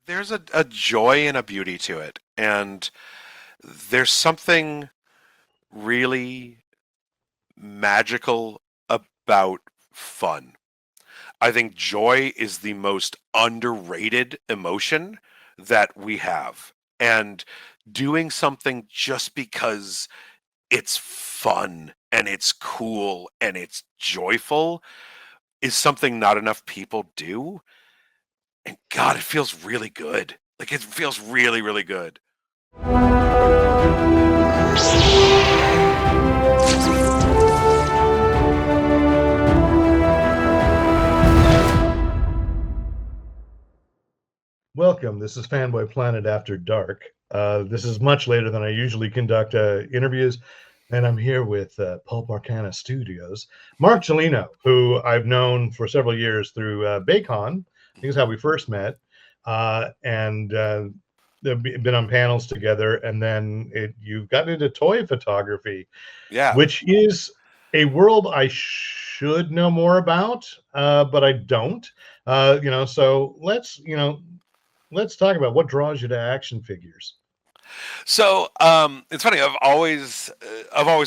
there's a joy and a beauty to it. And there's something really magical about fun. I think joy is the most underrated emotion that we have. And doing something just because it's fun and it's cool and it's joyful is something not enough people do. And God, it feels really good. Like it feels really, really good. Welcome. This is Fanboy Planet After Dark. This is much later than I usually conduct interviews, and I'm here with Pulp Arcana Studios, Mark Gelineau, who I've known for several years through Baycon. I think is how we first met, and they've been on panels together. And then you've gotten into toy photography, Yeah. which is a world I should know more about, but I don't. So let's talk about what draws you to action figures. So it's funny. I've always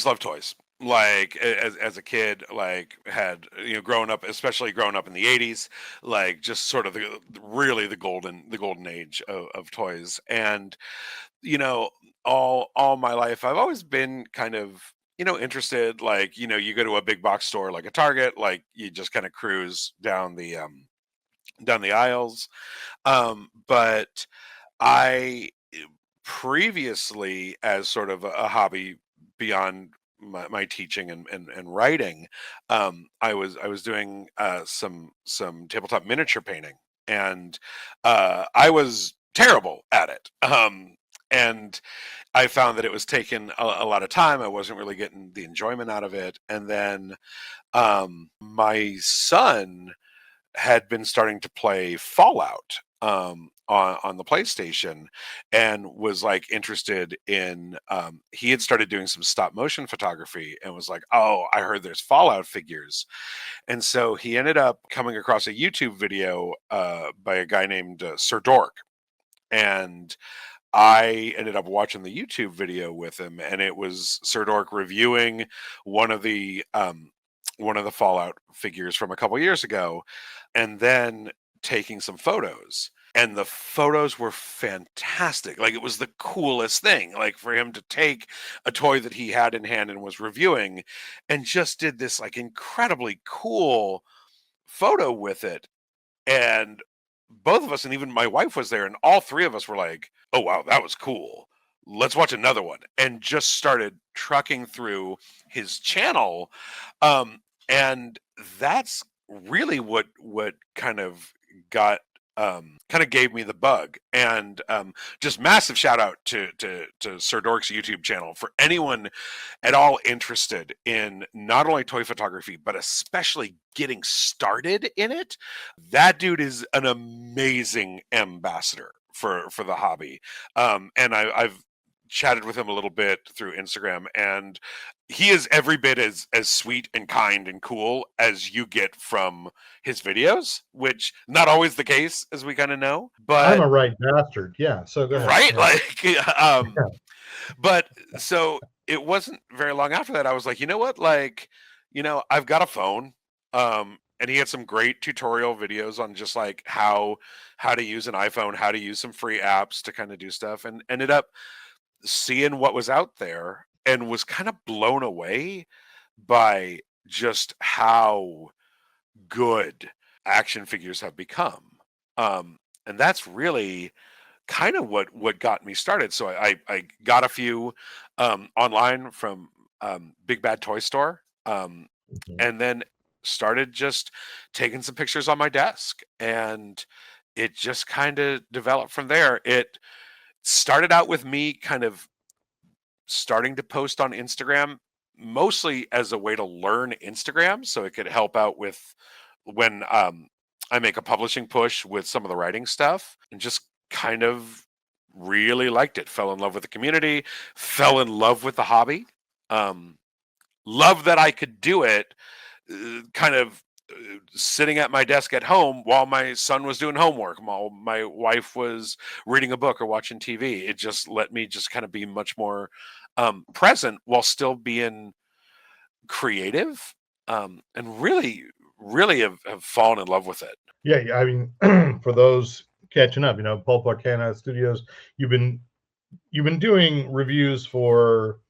loved toys. Like as a kid, like had growing up, especially growing up in the '80s, like just sort of really the golden age of toys. And you know, all my life, I've always been kind of interested. Like you go to a big box store like a Target, like you just kind of cruise down the aisles. But I previously, as sort of a hobby beyond my teaching and writing, I was doing some tabletop miniature painting, and I was terrible at it. And I found that it was taking a lot of time. I wasn't really getting the enjoyment out of it. And then my son had been starting to play Fallout on the PlayStation, and was like interested in. He had started doing some stop motion photography and was like, "Oh, I heard there's Fallout figures," and so he ended up coming across a YouTube video by a guy named Sir Dork, and I ended up watching the YouTube video with him, and it was Sir Dork reviewing one of the um, one of the Fallout figures from a couple years ago, and then taking some photos. And the photos were fantastic. Like it was the coolest thing. Like for him to take a toy that he had in hand and was reviewing, and just did this like incredibly cool photo with it. And both of us, and even my wife was there, and all three of us were like, "Oh wow, that was cool. Let's watch another one." And just started trucking through his channel. Um, and that's really what got kind of gave me the bug. And just massive shout out to Sir Dork's YouTube channel for anyone at all interested in not only toy photography but especially getting started in it. That dude is an amazing ambassador for the hobby. And I've chatted with him a little bit through Instagram, and he is every bit as sweet and kind and cool as you get from his videos, which not always the case, as we kind of know. I'm But a right bastard. Yeah. So go ahead. right, Yeah. like, but so it wasn't very long after that. I was like, you know what, like, I've got a phone. And he had some great tutorial videos on just like how to use an iPhone, how to use some free apps to kind of do stuff, and ended up seeing what was out there and was kind of blown away by just how good action figures have become. And that's really kind of what got me started. So I got a few online from Big Bad Toy Store, Mhm. and then started just taking some pictures on my desk, and it just kind of developed from there. It started out with me kind of starting to post on Instagram, mostly as a way to learn Instagram, so it could help out with when I make a publishing push with some of the writing stuff, and just kind of really liked it. Fell in love with the community, fell in love with the hobby. Um, love that I could do it. Kind of sitting at my desk at home while my son was doing homework, while my wife was reading a book or watching TV. It just let me just kind of be much more present while still being creative, and really have fallen in love with it. Yeah, I mean, for those catching up, Pulp Arcana Studios, you've been doing reviews for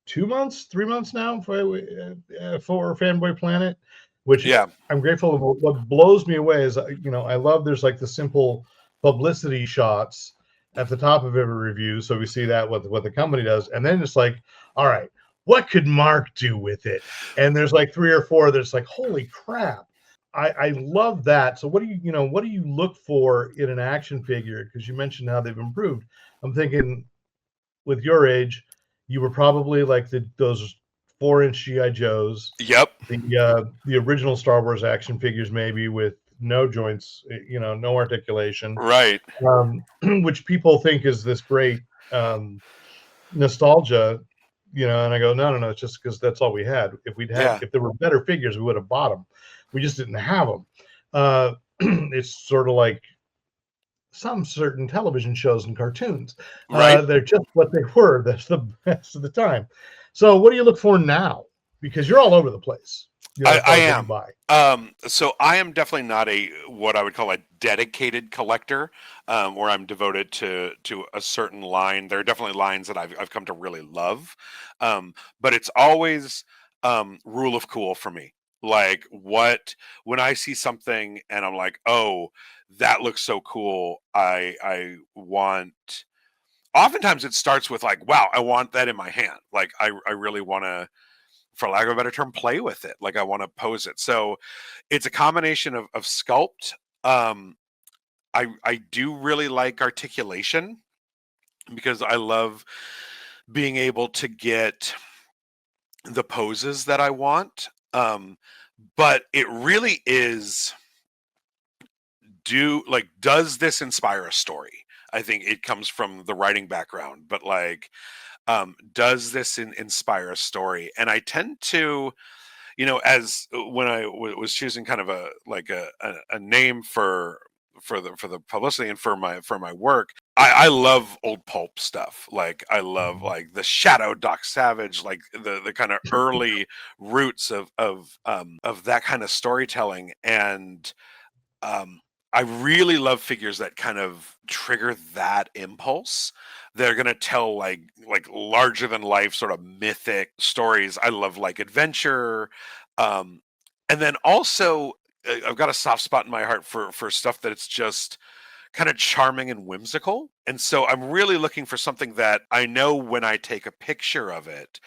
2 months, 3 months now for Fanboy Planet, which Yeah, I'm grateful. What blows me away is, I love there's like the simple publicity shots at the top of every review, so we see that what the company does, and then it's like, all right, what could Mark do with it? And there's like three or four that's like, holy crap. I love that. So what do you look for in an action figure? Because you mentioned how they've improved. I'm thinking with your age, you were probably like those 4-inch GI Joes, yep, the original Star Wars action figures, maybe with no joints, no articulation, right, which people think is this great nostalgia, And I go, no, no, no, it's just because that's all we had. yeah, If there were better figures, we would have bought them. We just didn't have them. It's sort of like some certain television shows and cartoons. right. They're just what they were. That's the best of the time. So, what do you look for now? Because you're all over the place, as I far as what you am. buy. So I am definitely not a what I would call a dedicated collector, where I'm devoted to a certain line. There are definitely lines that I've come to really love, but it's always rule of cool for me. Like what when I see something and I'm like, oh, that looks so cool. I want. Oftentimes it starts with like, wow, I want that in my hand. Like I really want to, for lack of a better term, play with it. Like I want to pose it. So it's a combination of sculpt. Um, I do really like articulation because I love being able to get the poses that I want. But it really is does this inspire a story? I think it comes from the writing background, but like does this inspire a story? And I tend to, as when I was choosing kind of a name for the publicity and for my work, I love old pulp stuff. Like I love Mhm. like the Shadow Doc Savage, like the kind of early roots of that kind of storytelling. And um, I really love figures that kind of trigger that impulse. They're gonna tell like larger than life sort of mythic stories. I love like adventure, um, and then also I've got a soft spot in my heart for stuff that it's just kind of charming and whimsical. And so I'm really looking for something that I know when I take a picture of it,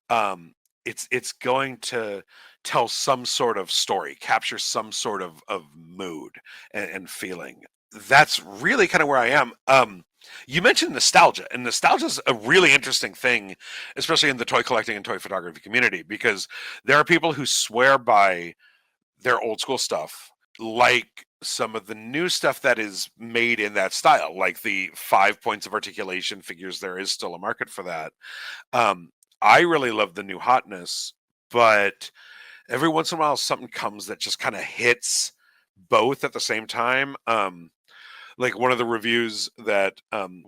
um, it's going to tell some sort of story, capture some sort of mood and feeling. That's really kind of where I am. You mentioned nostalgia, and nostalgia is a really interesting thing, especially in the toy collecting and toy photography community, because there are people who swear by their old school stuff, like some of the new stuff that is made in that style, like the 5 points of articulation figures. There is still a market for that. um, I really love the new hotness, but every once in a while something comes that just kind of hits both at the same time. Like one of the reviews that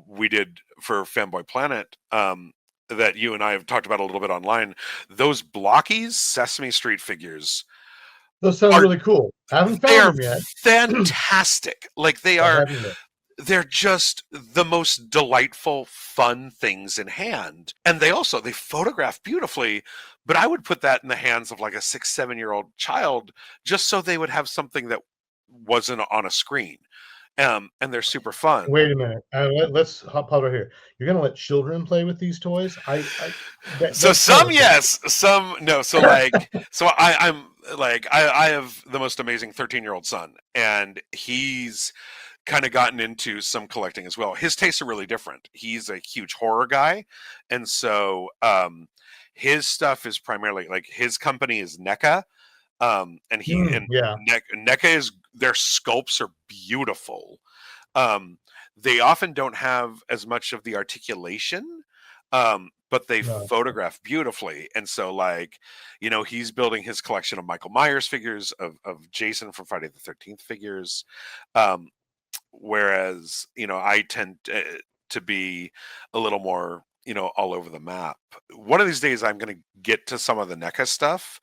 we did for Fanboy Planet, that you and I have talked about a little bit online, those blockies Sesame Street figures Those sound are really cool. I haven't they found are them yet. fantastic. Like I haven't yet. they're just the most delightful, fun things in hand. And they photograph beautifully, but I would put that in the hands of like a 6, 7 year old child just so they would have something that wasn't on a screen. And they're super fun. Wait a minute. Let's hop over here. You're gonna let children play with these toys? So That's kind of some a thing. yes, some no. I'm like I have the most amazing 13-year-old son, and he's kind of gotten into some collecting as well. His tastes are really different. He's a huge horror guy, and so his stuff is primarily like his company is NECA, and Yeah. NECA is their sculpts are beautiful. Um, they often don't have as much of the articulation, But they No. photograph beautifully. And so, like, he's building his collection of Michael Myers figures, of Jason from Friday the 13th figures. Um, Whereas, I tend to be a little more, all over the map. One of these days, I'm going to get to some of the NECA stuff,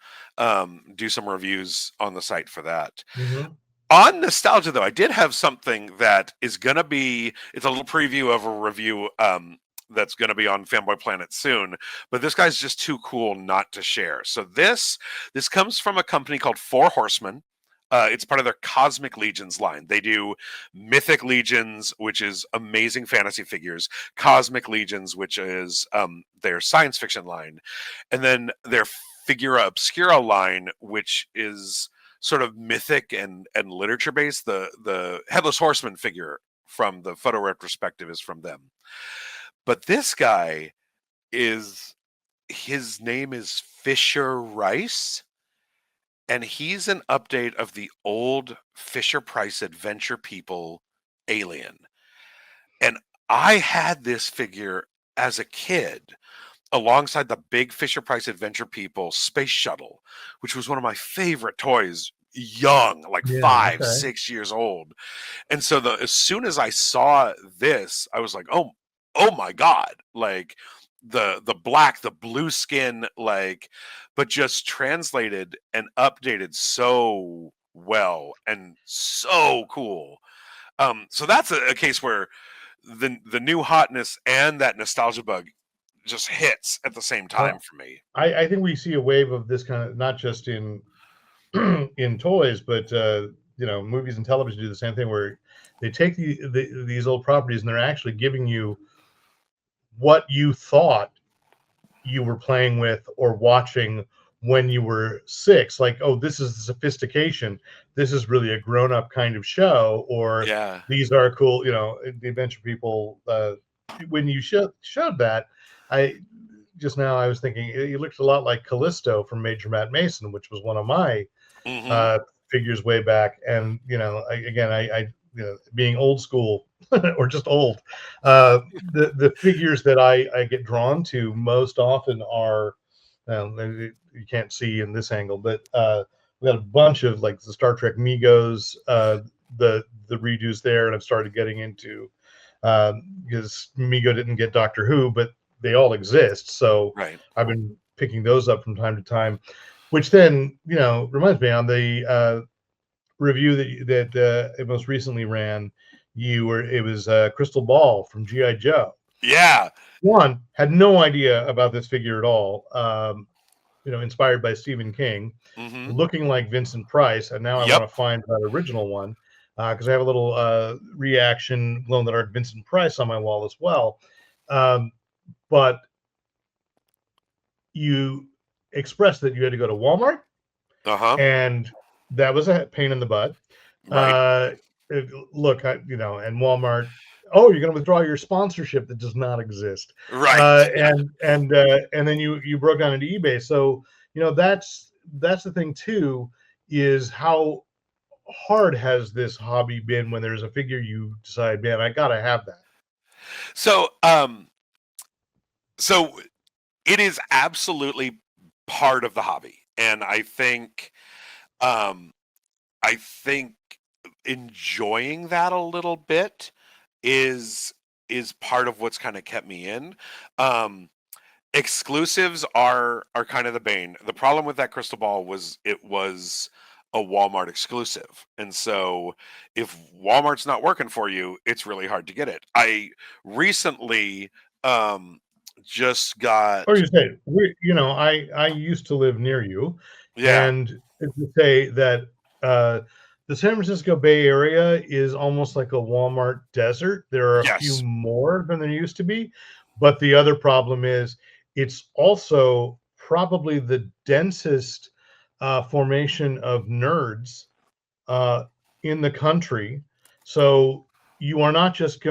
do some reviews on the site for that. Hmm. On nostalgia, though, I did have something that is going to be, it's a little preview of a review that's going to be on Fanboy Planet soon, but this guy's just too cool not to share. So this comes from a company called Four Horsemen. It's part of their Cosmic Legions line. They do Mythic Legions, which is amazing fantasy figures, Cosmic Legions, which is their science fiction line, and then their Figura Obscura line, which is sort of mythic and literature based. The Headless Horseman figure from the photo retrospective is from them. But this guy is his name is Fisher Rice, and he's an update of the old Fisher Price Adventure People Alien. And I had this figure as a kid alongside the big Fisher Price Adventure People space shuttle, which was one of my favorite toys young, like Yeah. 5, Okay. 6 years old. And so as soon as I saw this, I was like, oh my God. Like the black, the blue skin, like, but just translated and updated so well and so cool. So that's a case where the new hotness and that nostalgia bug just hits at the same time Well, for me. I think we see a wave of this kind of not just in in toys, but movies and television do the same thing where they take these old properties and they're actually giving you what you thought you were playing with or watching when you were six. Like, oh, this is the sophistication. This is really a grown up kind of show, or Yeah. these are cool. The Adventure People. When you showed that, I just now I was thinking it looked a lot like Callisto from Major Matt Mason, which was one of my Hmm. uh, figures way back. And being old school or just old, the figures that I get drawn to most often are you can't see in this angle, but we got a bunch of like the Star Trek Migos, the redos there, and I've started getting into because Migo didn't get Doctor Who, but they all exist. So Right. I've been picking those up from time to time, which then reminds me on the review that it most recently ran. It was Crystal Ball from GI Joe. Yeah. One had no idea about this figure at all. Inspired by Stephen King, Hmm. looking like Vincent Price, and now I want Yep. to find that original one because I have a little reaction glow in the dark Vincent Price on my wall as well. But you expressed that you had to go to Walmart, Uh-huh. and that was a pain in the butt. Right. Uh, Look, and Walmart. Oh, you're going to withdraw your sponsorship that does not exist, Right. Yeah. and then you broke down into eBay. So that's the thing too, is how hard has this hobby been when there's a figure you decide, man, I gotta have that. So so it is absolutely part of the hobby. And um I think enjoying that a little bit is is part of what's kind of kept me in. Um Exclusives are kind of the bane. The problem with that crystal ball was it was a Walmart exclusive. And so if Walmart's not working for you, it's really hard to get it. I recently um just Or got you say, I used to live near you, yeah, and to say that the San Francisco Bay Area is almost like a Walmart desert. There are a few yes. more than there used to be, but the other problem is it's also probably the densest formation of nerds uh, in the country. So you are not just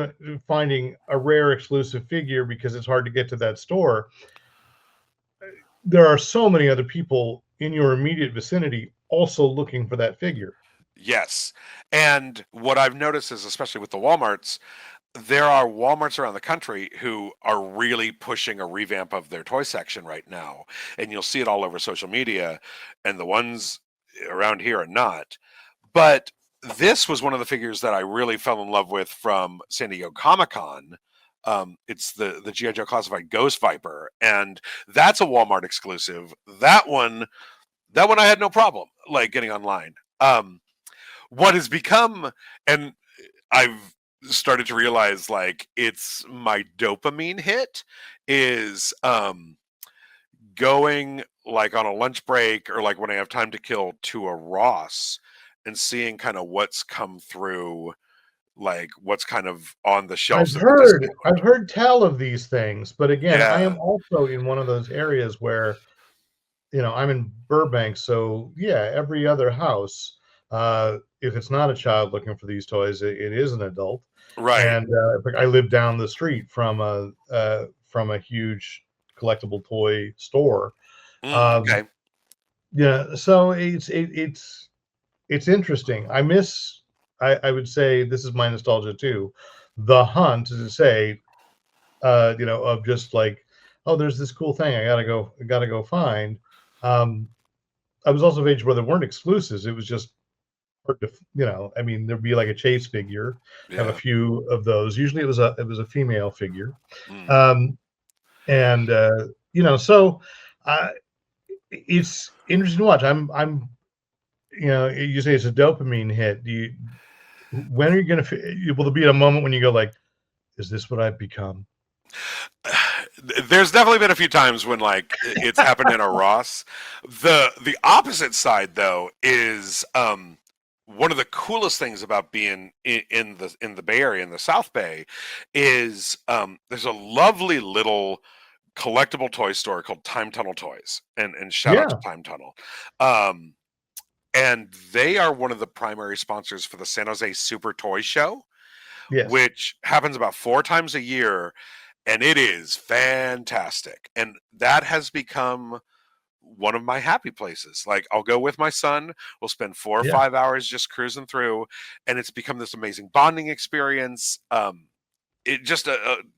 finding a rare exclusive figure because it's hard to get to that store. There are so many other people in your immediate vicinity also looking for that figure. Yes. And what I've noticed is especially with the Walmarts, there are Walmarts around the country who are really pushing a revamp of their toy section right now, and you'll see it all over social media, and the ones around here are not. But this was one of the figures that I really fell in love with from San Diego Comic-Con. It's the GI Joe classified Ghost Viper, and that's a Walmart exclusive. That one I had no problem like getting online. What has become, and I've started to realize like it's my dopamine hit is going like on a lunch break or like when I have time to kill to a Ross and seeing kind of what's come through, like what's kind of on the shelves at the I've discount. heard tell of these things, but again, I Yeah, am also in one of those areas where, I'm in Burbank, so yeah, every other house, if it's not a child looking for these toys, it is an adult. right. And like I live down the street from a huge collectible toy store. Um, Okay. yeah, so it's interesting. I would say this is my nostalgia too. The hunt, as I say, of just like, oh, there's this cool thing I gotta go find. Um, I was also of age where there weren't exclusives. It was just hard to, I mean, there'd be like a chase figure. I have a Yeah. few of those. Usually it was a female figure. Mm. Um, and so uh, it's interesting to watch. You say it's a dopamine hit. When are you going to, will there be a moment when you go like, is this what I've become? There's definitely been a few times when like it's happened in a Ross. The opposite side though is one of the coolest things about being in the Bay Area in the South Bay is there's a lovely little collectible toy store called Time Tunnel Toys, and shout out to Yeah. Time Tunnel. Um, and they are one of the primary sponsors for the San Jose Super Toy Show, Yes. which happens about 4 times a year, and it is fantastic. And that has become one of my happy places. Like I'll go with my son, we'll spend four or Yeah. 5 hours just cruising through, and it's become this amazing bonding experience. It just um,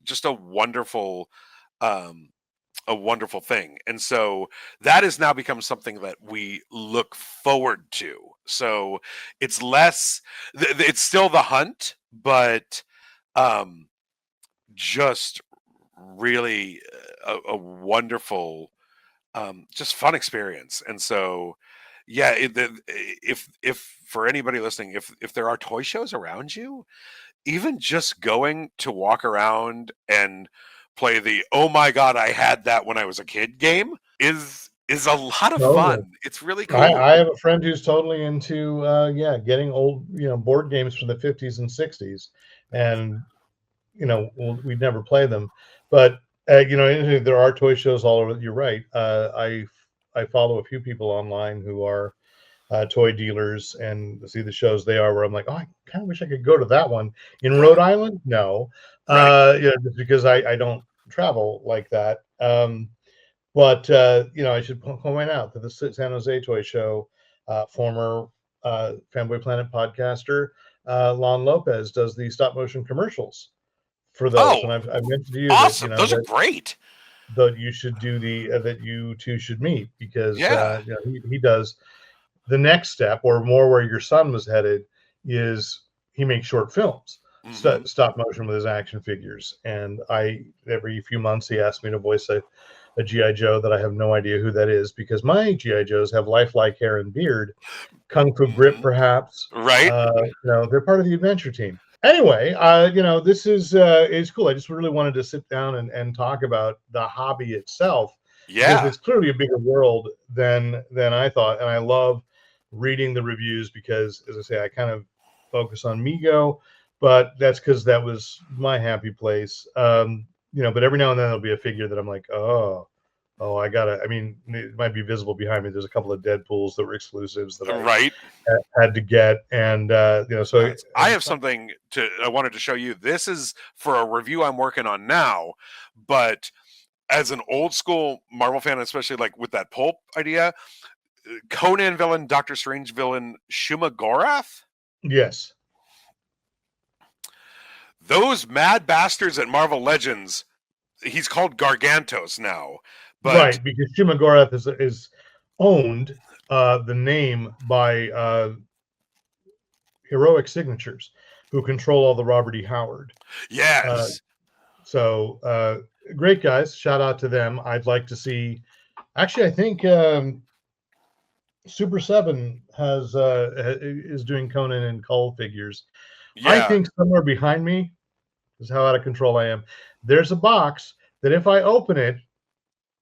a wonderful thing. And so that has now become something that we look forward to. So it's less, it's still the hunt, but um, just really a wonderful, just fun experience. And so, yeah, if for anybody listening, if there are toy shows around you, even just going to walk around and play the "Oh my god, I had that when I was a kid" game is a lot of Totally. fun. It's really I, cool. I have a friend who's totally into getting old, board games from the 50s and 60s. And we'd never play them, but there are toy shows all over. You're right. I follow a few people online who are toy dealers and see the shows they are. Where I'm like, oh, I kind of wish I could go to that one in Yeah, Rhode Island. No, right. just because I don't travel like that. But I should point out that the San Jose Toy Show, former Fanboy Planet podcaster Lon Lopez does the stop motion commercials for those. And Oh, I've mentioned to you that awesome. Those are great. you should do that you two should meet because Yeah. he does the next step or more where your son was headed is he makes short films, Hmm. stop motion with his action figures. And I every few months he asks me to voice a GI Joe that I have no idea who that is because my GI Joes have lifelike hair and beard, kung fu grip Hmm. perhaps. Right. They're part of the adventure team. Anyway, this is cool. I just really wanted to sit down and talk about the hobby itself because Yeah. it's clearly a bigger world than I thought, and I love reading the reviews because, as I say, I kind of focus on Mego, but that's because that was my happy place. But every now and then there'll be a figure that I'm like, oh, I gotta. I mean, it might be visible behind me. There's a couple of Deadpools that were exclusives that I Right. had to get, and so Nuts. I have something I wanted to show you. This is for a review I'm working on now, but as an old school Marvel fan, especially like with that Pulp idea, Conan villain, Doctor Strange villain, Shuma Gorath. yes, those mad bastards at Marvel Legends, he's called Gargantos now, but Right, because Shumagorath is owned the name by Heroic Signatures, who control all the Robert E. Howard. Uh, yes. so great guys, shout out to them. I'd like to see. Actually, I think Super Seven has is doing Conan and Cull figures. I Yeah. think somewhere behind me is how out of control I am. There's a box that if I open it,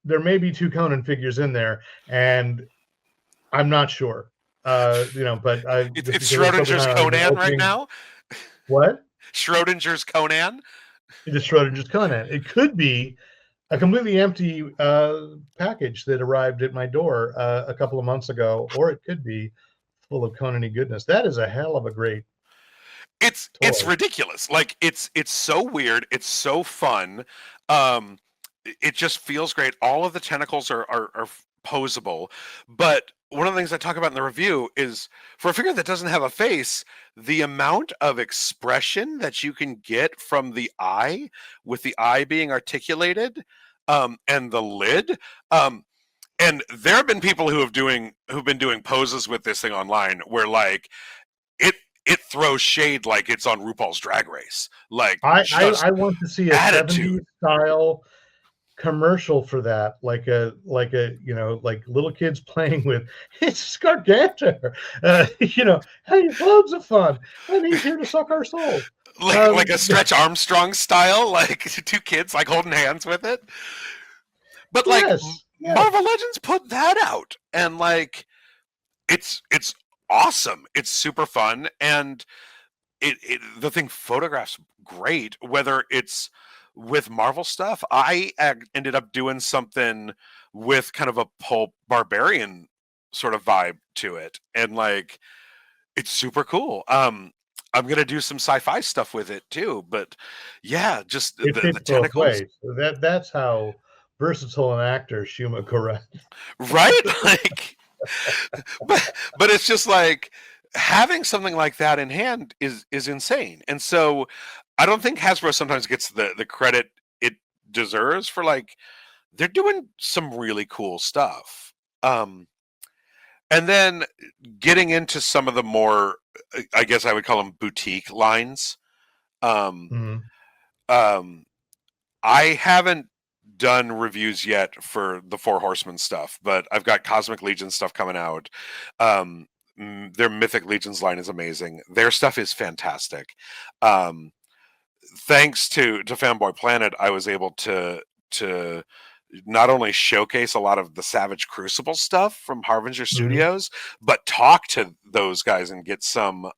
there may be two Conan figures in there, and I'm not sure. But I just It's because I'm so Schrodinger's behind, I've been Conan right opening now. what Schrodinger's Conan. just Schrodinger's Conan. It could be a completely empty package that arrived at my door a couple of months ago, or it could be full of Conan-y goodness. That is a hell of a great It's toy. ridiculous. Like it's so weird. It's so fun. Um, it just feels great. All of the tentacles are posable, but one of the things I talk about in the review is for a figure that doesn't have a face, the amount of expression that you can get from the eye, with the eye being articulated, and the lid. Um, and there have been people who've been doing poses with this thing online where like it it throws shade like it's on RuPaul's Drag Race, like I just want to see a attitude. 70s style commercial for that, like a like little kids playing with it's Gargantor, hey, loads of fun, and he's here to suck our souls. Like a Stretch Armstrong style, like two kids like holding hands with it. But like Yes, Marvel yes. Legends put that out, and like it's awesome. It's super fun, and the thing photographs great. Whether it's with Marvel stuff, ended up doing something with kind of a pulp barbarian sort of vibe to it, and like it's super cool. I'm gonna do some sci-fi stuff with it too, but yeah, just It the fits both tentacles, ways. So that's how versatile an actor Shuma Gorath. right? Like, but it's just like having something like that in hand is insane, and so I don't think Hasbro sometimes gets the credit it deserves for like they're doing some really cool stuff. Um, and then getting into some of the more, I guess I would call them boutique lines. Um, Mhm. um, I haven't done reviews yet for the Four Horsemen stuff, but I've got Cosmic Legion stuff coming out. Um, their Mythic Legions line is amazing. Their stuff is fantastic. Um, thanks to Fanboy Planet, I was able to not only showcase a lot of the Savage Crucible stuff from Harbinger Mhm. Studios, but talk to those guys and get some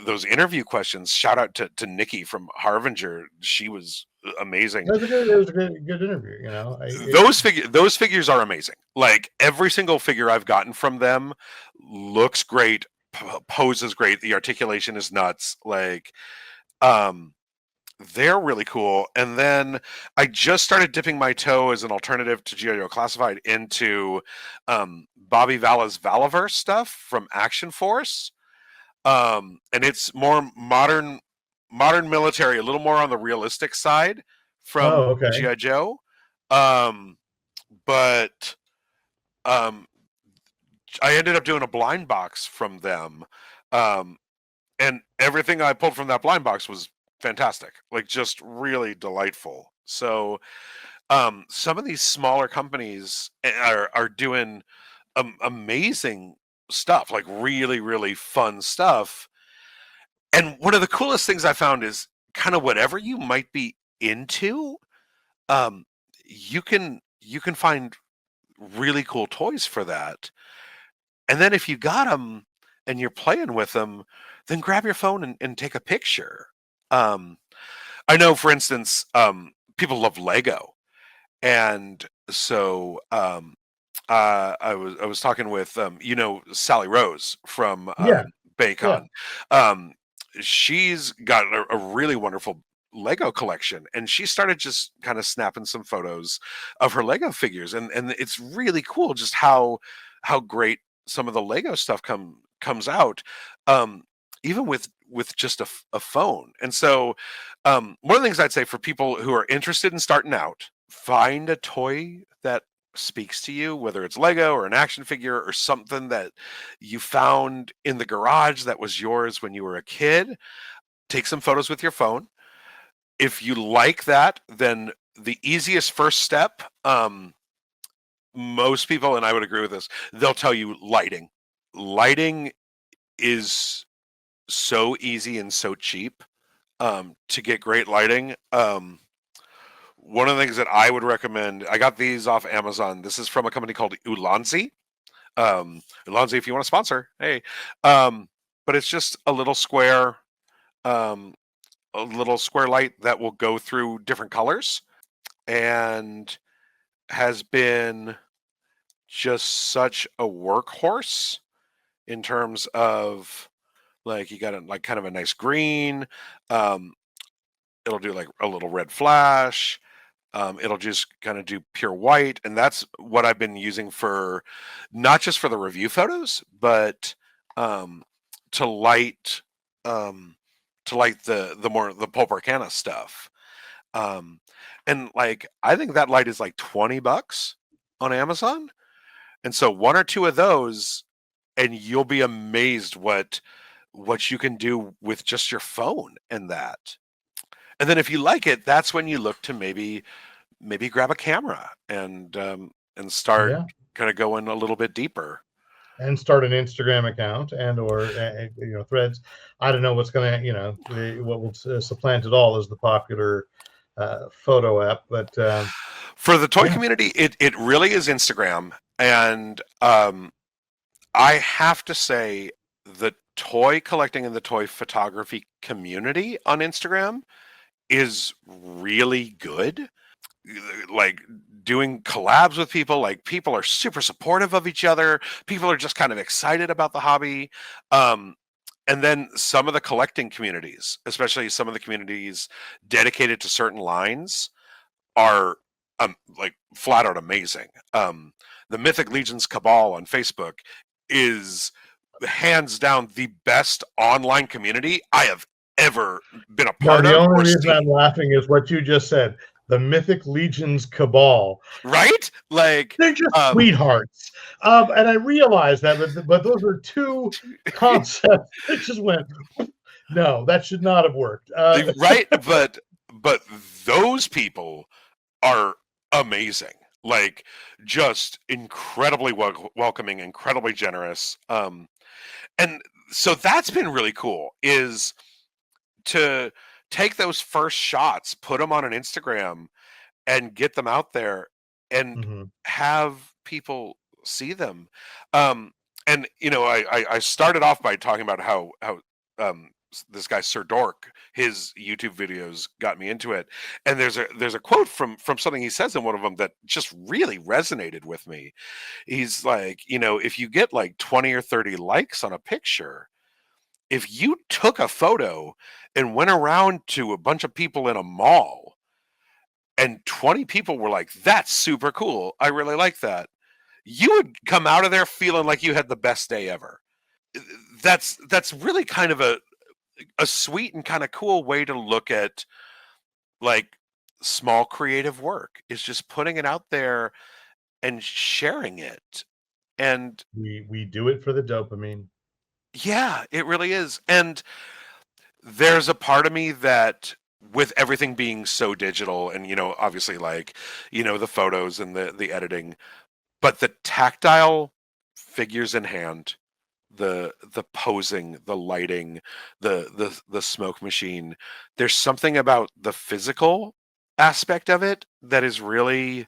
those interview questions. Shout out to Nikki from Harbinger. She was amazing. It was a good interview. Those figures are amazing. Like every single figure I've gotten from them looks great, poses great. The articulation is nuts. Like um they're really cool. And then I just started dipping my toe as an alternative to G.I. Joe Classified into Bobby Vala's Valaverse stuff from Action Force. And it's more modern military, a little more on the realistic side from Oh, okay. GI Joe. Um, but um, I ended up doing a blind box from them, um, and everything I pulled from that blind box was fantastic, like just really delightful. So some of these smaller companies are doing amazing stuff, like really fun stuff. And one of the coolest things I found is kind of whatever you might be into, um, you can find really cool toys for that. And then if you got them and you're playing with them, then grab your phone and take a picture. Um, I know, for instance, people love Lego, and so I was talking with Sally Rose from Yeah, yeah. Baycon. Um, she's got a really wonderful Lego collection, and she started just kind of snapping some photos of her Lego figures, and it's really cool just how great some of the Lego stuff comes out. Um, even with just a phone. And so, one of the things I'd say for people who are interested in starting out, find a toy that speaks to you, whether it's Lego or an action figure or something that you found in the garage that was yours when you were a kid. Take some photos with your phone. If you like that, then the easiest first step, most people, and I would agree with this, they'll tell you lighting. Lighting is so easy and so cheap, to get great lighting. One of the things that I would recommend, I got these off Amazon. This is from a company called Ulanzi. Ulanzi, if you want to sponsor, hey. But it's just um, a little square light that will go through different colors, and has been just such a workhorse in terms of, like, you got a, like, kind of a nice green. Um, it'll do like a little red flash. It'll just kind of do pure white, and that's what I've been using for, not just for the review photos, but um, to light um, the Pulp Arcana stuff. Um, and like, I think that light is like $20 on Amazon, and so one or two of those, and you'll be amazed what you can do with just your phone and that. And then if you like it, that's when you look to maybe grab a camera and start Yeah. kind of going a little bit deeper. And start an Instagram account and or Threads. I don't know what's going to what will supplant it all is the popular photo app, but For the toy yeah. community, it really is Instagram, and I have to say the toy collecting and the toy photography community on Instagram is really good. Like, doing collabs with people, like, people are super supportive of each other. People are just kind of excited about the hobby. Um, and then some of the collecting communities, especially some of the communities dedicated to certain lines, are like flat out amazing. The Mythic Legions Cabal on Facebook is hands down the best online community I have ever been a No, part the of only or reason I'm seen. laughing is what you just said. The Mythic Legions Cabal. Right? Like, They're just um, sweethearts. And I realize that, but those are two concepts that just went, no, that should not have worked. right? But those people are amazing. Like, just incredibly welcoming, incredibly generous. And so that's been really cool, is to take those first shots, put them on an Instagram, and get them out there, and Mhm. have people see them. Um, and I started off by talking about how this guy Sir Dork, his YouTube videos got me into it, and there's a quote from something he says in one of them that just really resonated with me. He's like, if you get like 20 or 30 likes on a picture, if you took a photo and went around to a bunch of people in a mall, and 20 people were like, "That's super cool. I really like that." You would come out of there feeling like you had the best day ever. That's really kind of a sweet and kind of cool way to look at, like, small creative work, is just putting it out there and sharing it. And We do it for the dopamine. yeah, it really is. And there's a part of me that, with everything being so digital, and obviously, like, the photos and the editing, but the tactile figures in hand, the posing, the lighting, the smoke machine, there's something about the physical aspect of it that is really,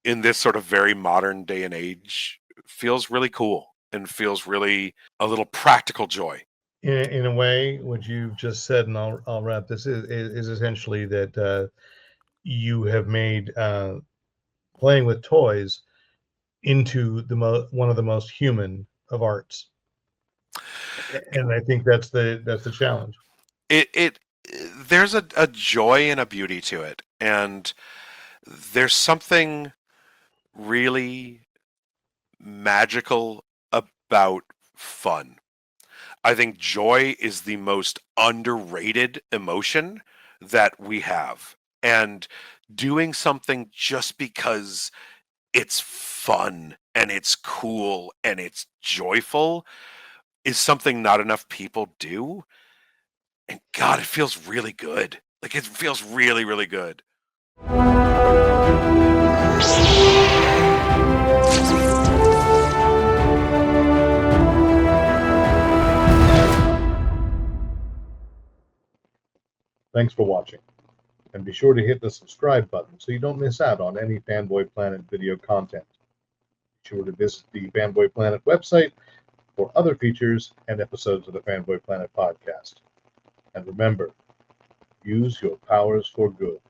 in this sort of very modern day and age, feels really cool and feels really a little practical joy. In a way, what you've just said, and I'll wrap this is essentially that you have made playing with toys into one of the most human of arts, and I think that's the challenge. It there's a joy and a beauty to it, and there's something really magical about fun. I think joy is the most underrated emotion that we have. And doing something just because it's fun and it's cool and it's joyful is something not enough people do. And God, it feels really good. Like it feels really, really good. Thanks for watching, and be sure to hit the subscribe button so you don't miss out on any Fanboy Planet video content. Be sure to visit the Fanboy Planet website for other features and episodes of the Fanboy Planet podcast. And remember, use your powers for good.